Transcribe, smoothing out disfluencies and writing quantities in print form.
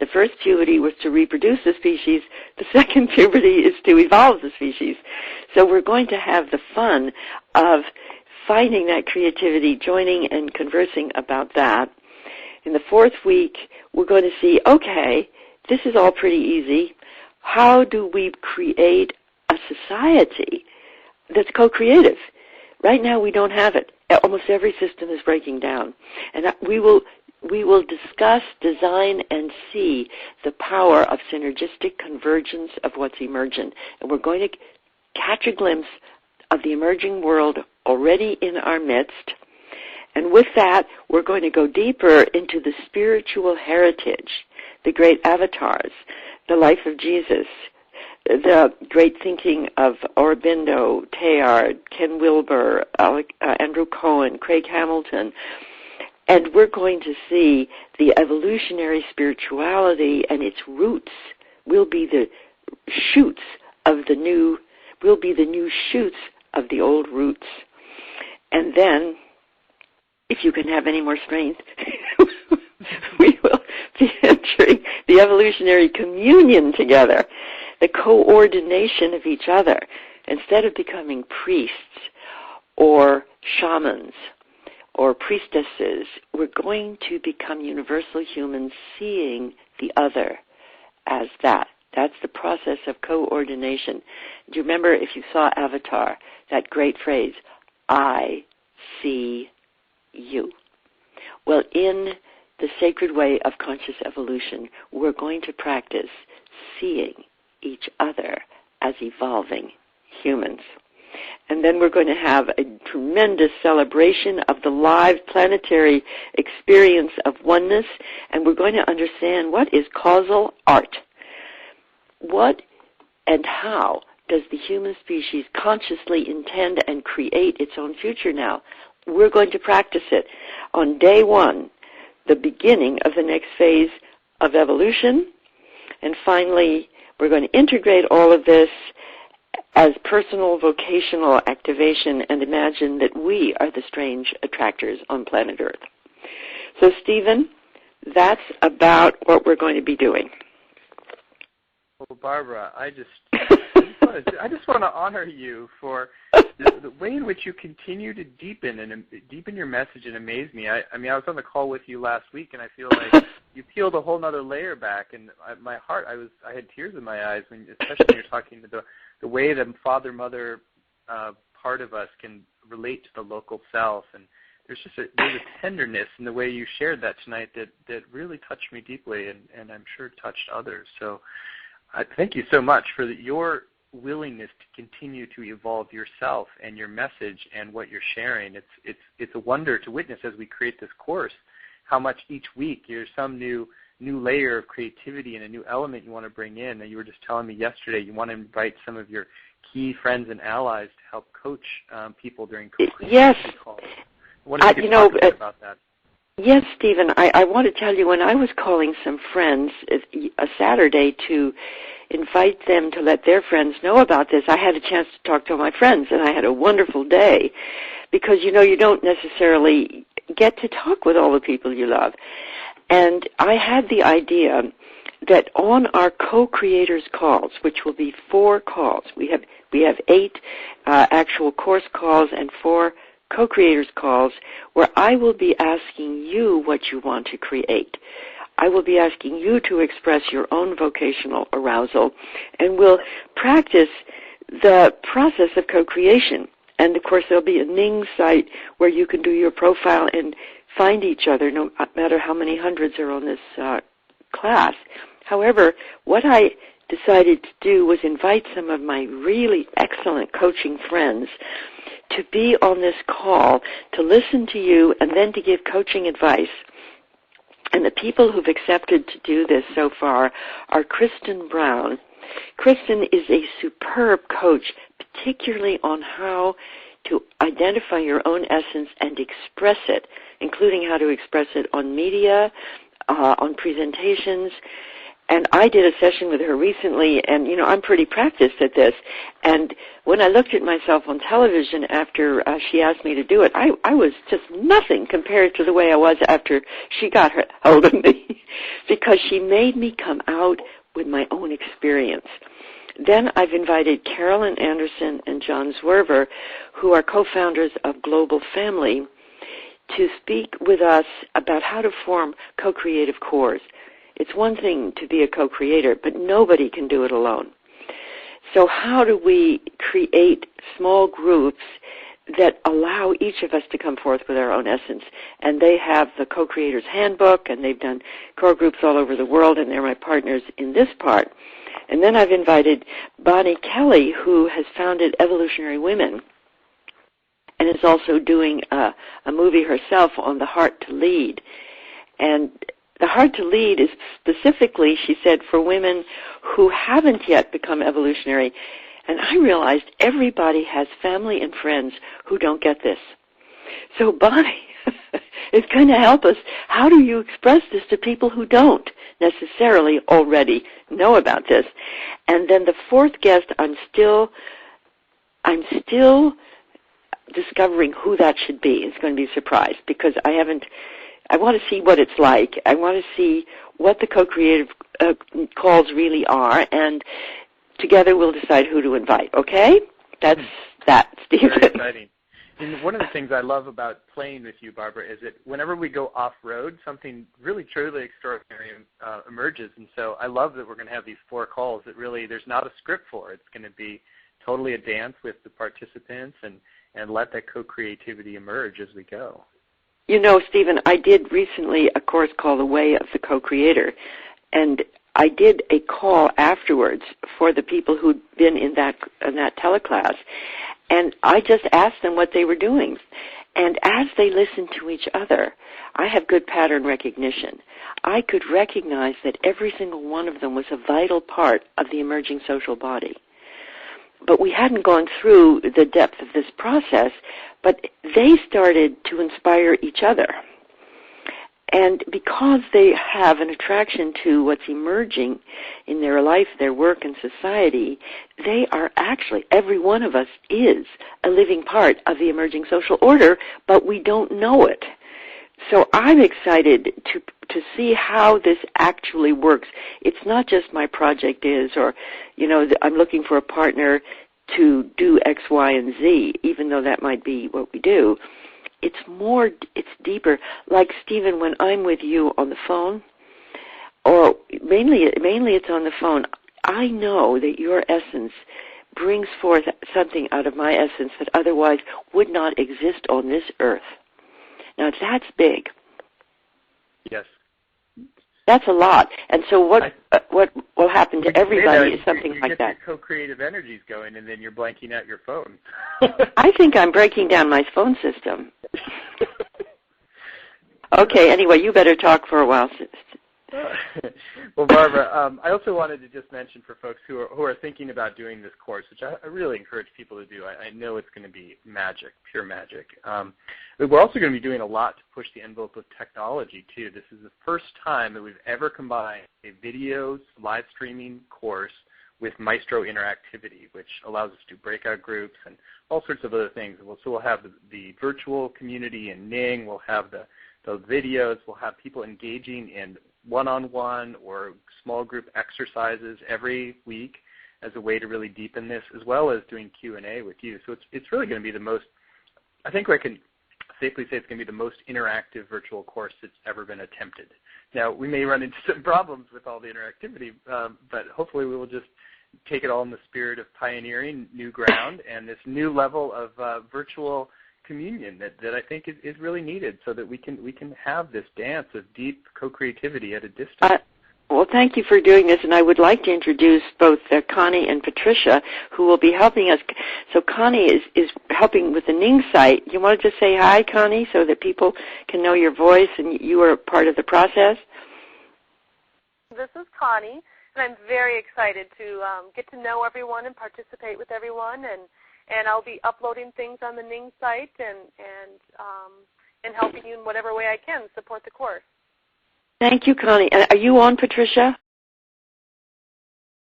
The first puberty was to reproduce the species. The second puberty is to evolve the species. So we're going to have the fun of finding that creativity, joining and conversing about that. In the fourth week, we're going to see, okay, this is all pretty easy. How do we create a society that's co-creative? Right now we don't have it. Almost every system is breaking down. And we will discuss, design, and see the power of synergistic convergence of what's emergent. And we're going to catch a glimpse of the emerging world already in our midst. And with that, we're going to go deeper into the spiritual heritage, the great avatars, the life of Jesus, the great thinking of Aurobindo, Teilhard, Ken Wilber, Andrew Cohen, Craig Hamilton. And we're going to see the evolutionary spirituality and its roots will be the shoots of the new, will be the new shoots of the old roots. And then, if you can have any more strength, we will be entering the evolutionary communion together, the coordination of each other. Instead of becoming priests or shamans or priestesses, we're going to become universal humans seeing the other as that. That's the process of coordination. Do you remember, if you saw Avatar, that great phrase, I see you? Well, in the sacred way of conscious evolution, we're going to practice seeing each other as evolving humans. And then we're going to have a tremendous celebration of the live planetary experience of oneness, and we're going to understand what is causal art. What and how does the human species consciously intend and create its own future now? We're going to practice it on day one, the beginning of the next phase of evolution. And finally, we're going to integrate all of this as personal vocational activation and imagine that we are the strange attractors on planet Earth. So, Stephen, that's about what we're going to be doing. Well, Barbara, I just want to honor you for the way in which you continue to deepen your message and amaze me. I mean, I was on the call with you last week, and I feel like you peeled a whole other layer back. And my heart, I had tears in my eyes, especially when you're talking about the way the father-mother part of us can relate to the local self. And there's a tenderness in the way you shared that tonight that really touched me deeply, and I'm sure touched others. So thank you so much for your willingness to continue to evolve yourself and your message and what you're sharing. It's a wonder to witness as we create this course how much each week there's some new layer of creativity and a new element you want to bring in. And you were just telling me yesterday you want to invite some of your key friends and allies to help coach people during co-creation. Yes. What did you talk about that? Yes, Stephen, I want to tell you, when I was calling some friends a Saturday to invite them to let their friends know about this, I had a chance to talk to my friends, and I had a wonderful day because, you don't necessarily get to talk with all the people you love. And I had the idea that on our co-creators calls, which will be 4 calls, we have 8 actual course calls and 4 co-creators calls, where I will be asking you what you want to create. I will be asking you to express your own vocational arousal, and we'll practice the process of co-creation. And, of course, there'll be a Ning site where you can do your profile and find each other, no matter how many hundreds are on this class. However, what I decided to do was invite some of my really excellent coaching friends to be on this call, to listen to you, and then to give coaching advice. And the people who've accepted to do this so far are Kristen Brown. Kristen is a superb coach, particularly on how to identify your own essence and express it, including how to express it on media, on presentations. And I did a session with her recently, and, I'm pretty practiced at this. And when I looked at myself on television after she asked me to do it, I was just nothing compared to the way I was after she got hold of me, because she made me come out with my own experience. Then I've invited Carolyn Anderson and John Zwerver, who are co-founders of Global Family, to speak with us about how to form co-creative cores. It's one thing to be a co-creator, but nobody can do it alone. So how do we create small groups that allow each of us to come forth with our own essence? And they have the Co-Creators Handbook, and they've done core groups all over the world, and they're my partners in this part. And then I've invited Bonnie Kelly, who has founded Evolutionary Women, and is also doing a movie herself on the Heart to Lead. And the Heart to Lead is specifically, she said, for women who haven't yet become evolutionary. And I realized everybody has family and friends who don't get this. So Bonnie is going to help us. How do you express this to people who don't necessarily already know about this? And then the fourth guest, I'm still discovering who that should be. It's going to be a surprise, because I want to see what it's like. I want to see what the co-creative calls really are, and together we'll decide who to invite, okay? That's that, Stephen. Very exciting. And one of the things I love about playing with you, Barbara, is that whenever we go off-road, something really, truly extraordinary emerges. And so I love that we're going to have these 4 calls that really there's not a script for. It's going to be totally a dance with the participants and let that co-creativity emerge as we go. Stephen, I did recently a course called The Way of the Co-Creator, and I did a call afterwards for the people who'd been in that teleclass, and I just asked them what they were doing. And as they listened to each other, I have good pattern recognition. I could recognize that every single one of them was a vital part of the emerging social body. But we hadn't gone through the depth of this process, but they started to inspire each other. And because they have an attraction to what's emerging in their life, their work, and society, they are actually, every one of us is a living part of the emerging social order, but we don't know it. So I'm excited to see how this actually works. It's not just my project is, or, I'm looking for a partner to do X, Y, and Z, even though that might be what we do. It's deeper. Like, Stephen, when I'm with you on the phone, or mainly it's on the phone, I know that your essence brings forth something out of my essence that otherwise would not exist on this earth. Now, that's big. Yes. That's a lot. And so what will happen to everybody is something like that. You get your co-creative energies going, and then you're blanking out your phone. I think I'm breaking down my phone system. Okay, anyway, you better talk for a while. Well, Barbara, I also wanted to just mention for folks who are thinking about doing this course, which I really encourage people to do. I know it's going to be magic, pure magic. But we're also going to be doing a lot to push the envelope of technology, too. This is the first time that we've ever combined a video live streaming course with Maestro interactivity, which allows us to do breakout groups and all sorts of other things. So we'll have the virtual community in Ning. We'll have the videos. We'll have people engaging in one-on-one or small group exercises every week as a way to really deepen this, as well as doing Q&A with you. So it's really going to be the most, I think I can safely say it's going to be the most interactive virtual course that's ever been attempted. Now, we may run into some problems with all the interactivity, but hopefully we will just take it all in the spirit of pioneering new ground and this new level of virtual communion that I think is really needed, so that we can have this dance of deep co-creativity at a distance. Well, thank you for doing this, and I would like to introduce both Connie and Patricia, who will be helping us. So Connie is helping with the Ning site. You want to just say hi, Connie, so that people can know your voice and you are part of the process? This is Connie, and I'm very excited to get to know everyone and participate with everyone, and I'll be uploading things on the Ning site and helping you in whatever way I can support the course. Thank you, Connie. Are you on, Patricia?